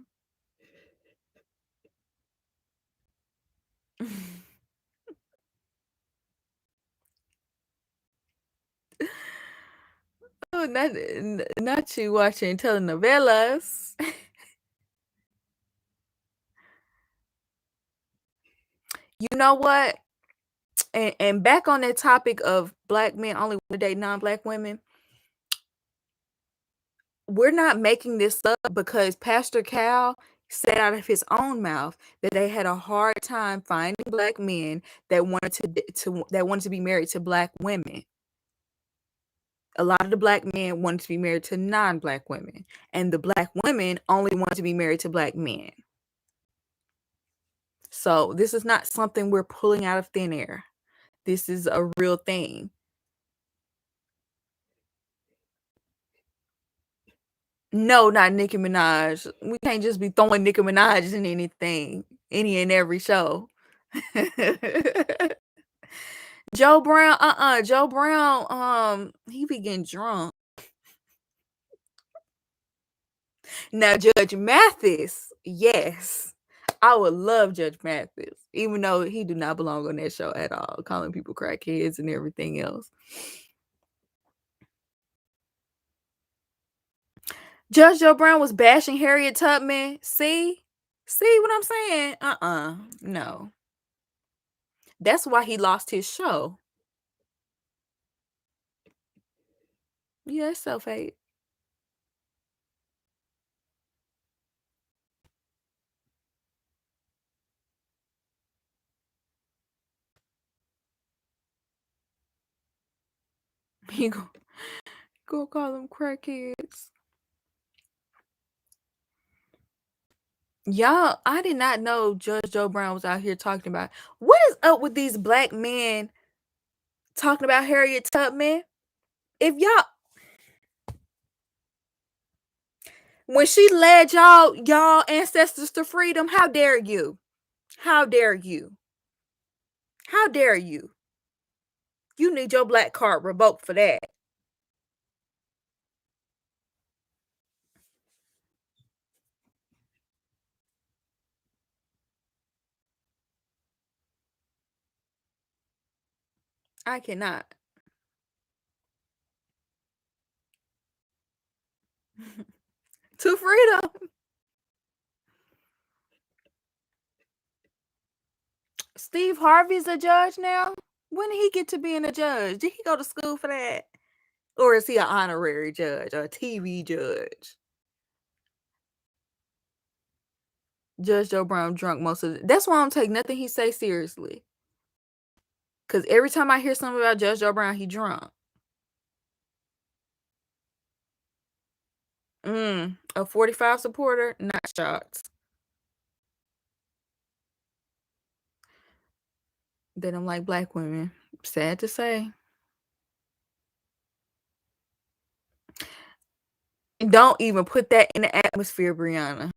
Speaker 1: Oh, not you watching telenovelas. You know what? And back on that topic of black men only want to date non-black women, we're not making this up because Pastor Cal said out of his own mouth that they had a hard time finding black men that wanted to be married to black women. A lot of the black men wanted to be married to non-black women, and the black women only wanted to be married to black men. So this is not something we're pulling out of thin air. This is a real thing. No, not Nicki Minaj. We can't just be throwing Nicki Minaj in anything, any and every show. Joe Brown, Joe Brown, he be getting drunk. Now, Judge Mathis, yes. I would love Judge Mathis, even though he do not belong on that show at all, calling people crackheads and everything else. Judge Joe Brown was bashing Harriet Tubman. See what I'm saying? No. That's why he lost his show. Yeah, it's self-hate. He go call them crackheads. Y'all, I did not know Judge Joe Brown was out here talking about what is up with these black men talking about Harriet Tubman. If y'all, when she led y'all ancestors to freedom, how dare you? How dare you? How dare you? You need your black card revoked for that. I cannot. To freedom. Steve Harvey's a judge now? When did he get to being a judge? Did he go to school for that? Or is he an honorary judge or a TV judge? Judge Joe Brown drunk most of it. That's why I don't take nothing he say seriously. Because every time I hear something about Judge Joe Brown, he drunk. A 45 supporter? Not shocked. They don't like black women. Sad to say. Don't even put that in the atmosphere, Brianna.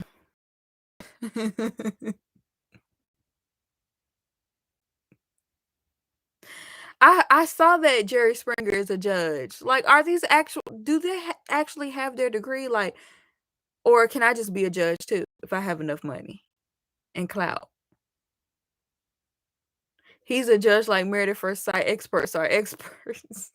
Speaker 1: I saw that Jerry Springer is a judge. Like, are these actual? Do they actually have their degree? Like, or can I just be a judge too if I have enough money and clout? He's a judge like Married at First Sight. Experts are experts.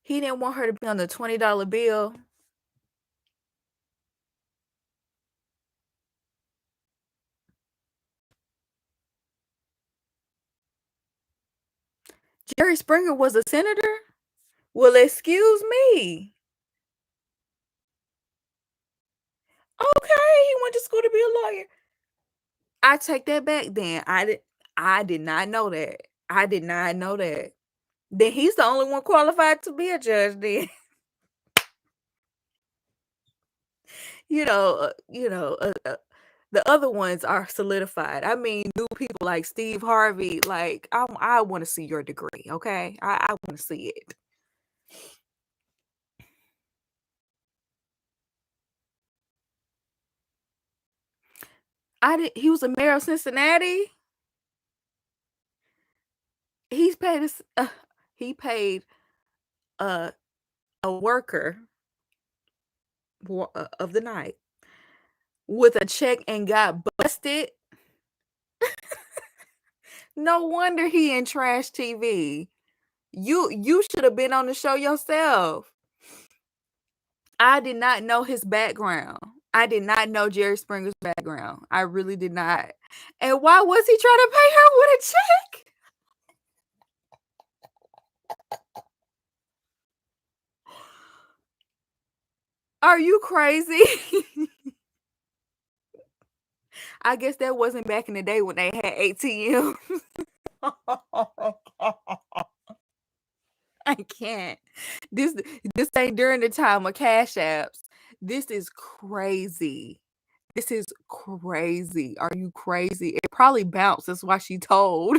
Speaker 1: He didn't want her to be on the $20 bill. Jerry Springer was a senator? Well, excuse me. Okay, he went to school to be a lawyer. I take that back then. I did not know that. I did not know that. Then he's the only one qualified to be a judge then. The other ones are solidified. I mean, new people like Steve Harvey, like I want to see your degree, okay? I want to see it. He was a mayor of Cincinnati. He paid a worker of the night with a check and got busted. No wonder he in trash TV. You should have been on the show yourself. I did not know his background. I did not know Jerry Springer's background. I really did not. And why was he trying to pay her with a check? Are you crazy? I guess that wasn't back in the day when they had ATMs. I can't. This ain't during the time of cash apps. This is crazy. This is crazy. Are you crazy? It probably bounced. That's why she told.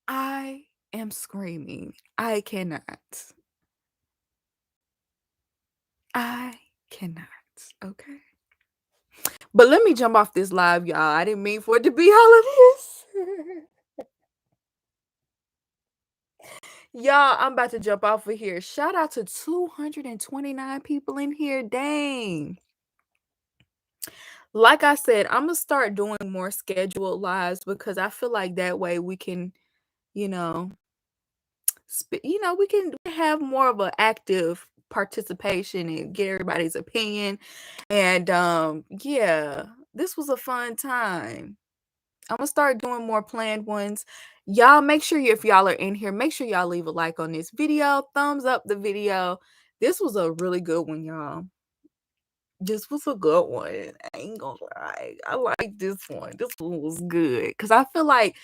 Speaker 1: I am screaming. I cannot. I cannot. Okay. But let me jump off this live, y'all. I didn't mean for it to be all of this. Y'all, I'm about to jump off of here. Shout out to 229 people in here. Dang. Like I said, I'm gonna start doing more scheduled lives because I feel like that way we can, you know, we can have more of an active participation and get everybody's opinion. And yeah, this was a fun time. I'm gonna start doing more planned ones. Y'all make sure if y'all are in here, make sure y'all leave a like on this video, thumbs up the video. This was a really good one, y'all. This was a good one. I ain't gonna lie. I like this one. This one was good. Cause I feel like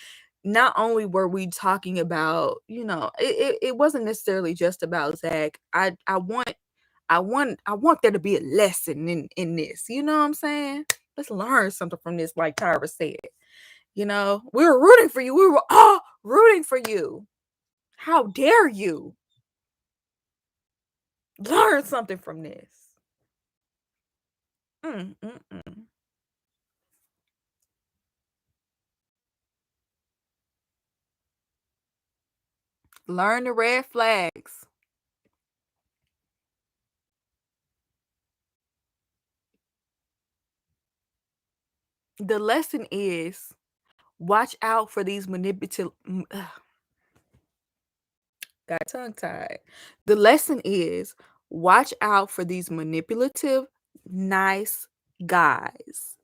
Speaker 1: not only were we talking about, it wasn't necessarily just about Zack. I want there to be a lesson in this. You know what I'm saying? Let's learn something from this, like Tyra said. We were rooting for you. We were all rooting for you. How dare you learn something from this? Mm, mm, mm. Learn the red flags. The lesson is watch out for these manipulative. Got tongue tied. The lesson is watch out for these manipulative, nice guys.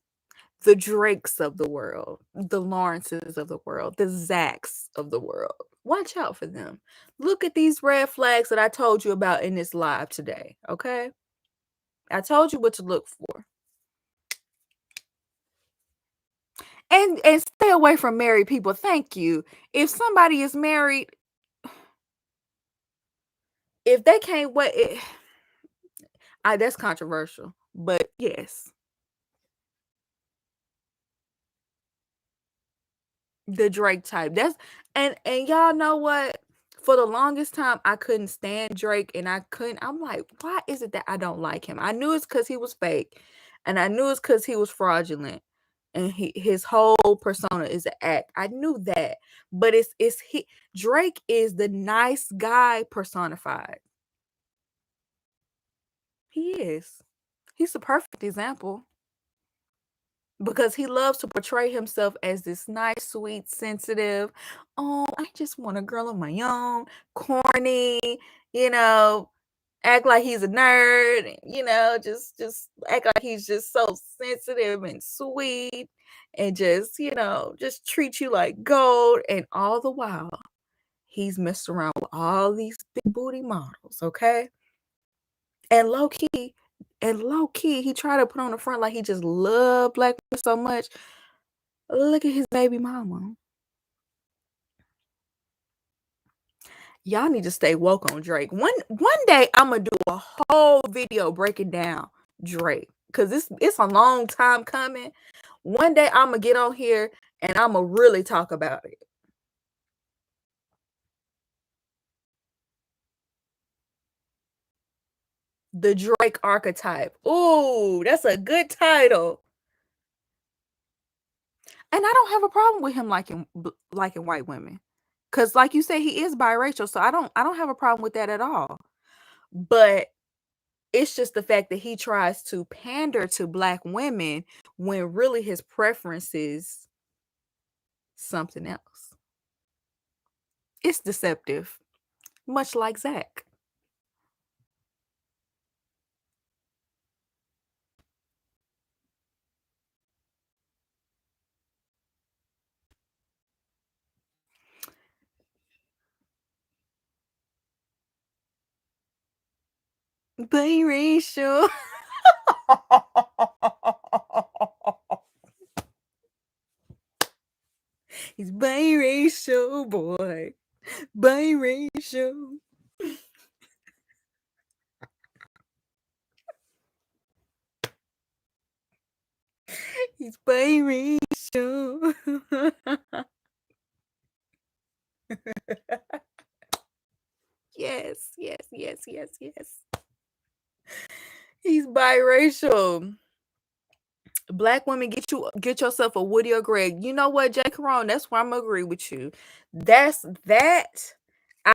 Speaker 1: The Drakes of the world, the Lawrences of the world, the Zacks of the world. Watch out for them. Look at these red flags that I told you about in this live today, okay? I told you what to look for. And stay away from married people. Thank you. If somebody is married, if they can't wait, that's controversial. But yes, the Drake type. And y'all know what? For the longest time, I couldn't stand Drake, and I'm like, why is it that I don't like him? I knew it's because he was fake, and I knew it's because he was fraudulent, and his whole persona is an act. I knew that, but Drake is the nice guy personified. He is. He's the perfect example. Because he loves to portray himself as this nice, sweet, sensitive, oh, I just want a girl of my own, corny, you know, act like he's a nerd, just act like he's just so sensitive and sweet and just treat you like gold. And all the while, he's messed around with all these big booty models, okay? And low key, he tried to put on the front like he just loved black women so much. Look at his baby mama. Y'all need to stay woke on Drake. One day I'm gonna do a whole video breaking down Drake because it's a long time coming. One day I'm gonna get on here and I'm gonna really talk about it. The Drake archetype. Ooh, that's a good title. And I don't have a problem with him liking white women. Cause like you said, he is biracial. So I don't have a problem with that at all. But it's just the fact that he tries to pander to black women when really his preference is something else. It's deceptive, much like Zack. Biracial. He's biracial, boy. Biracial. He's biracial. Yes, yes, yes, yes, yes. He's biracial. Black women, get yourself a Woody or Greg. You know what, J. Caron? That's where I'm gonna agree with you. That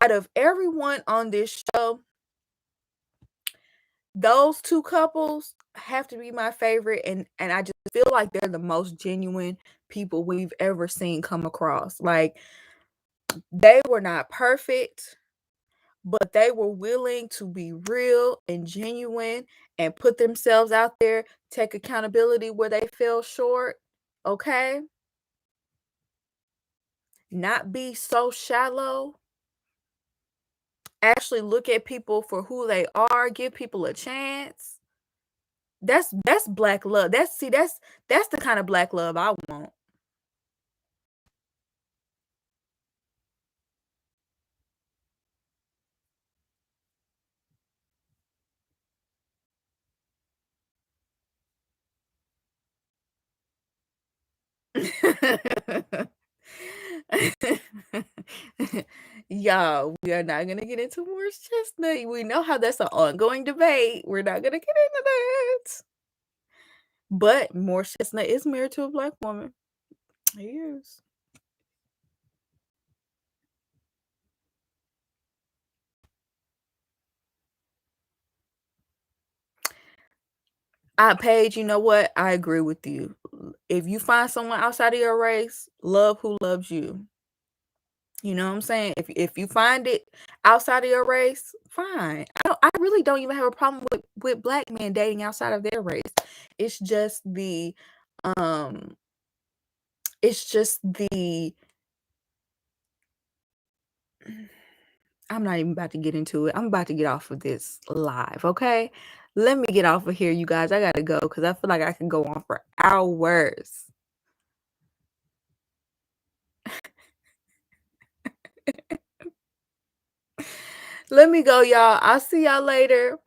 Speaker 1: out of everyone on this show, those 2 couples have to be my favorite, and I just feel like they're the most genuine people we've ever seen come across. Like, they were not perfect, but they were willing to be real and genuine and put themselves out there, take accountability where they fell short, okay? Not be so shallow. Actually look at people for who they are, give people a chance. That's black love. That's the kind of black love I want. Y'all, we are not gonna get into Morris Chestnut. We know how that's an ongoing debate. We're not gonna get into that. But Morris Chestnut is married to a black woman. He is. Paige, you know what? I agree with you. If you find someone outside of your race, love who loves you. You know what I'm saying? If you find it outside of your race, fine. I really don't even have a problem with black men dating outside of their race. It's just the um it's just the I'm not even about to get into it. I'm about to get off of this live, okay? Let me get off of here, you guys. I gotta go because I feel like I can go on for hours. Let me go, y'all. I'll see y'all later.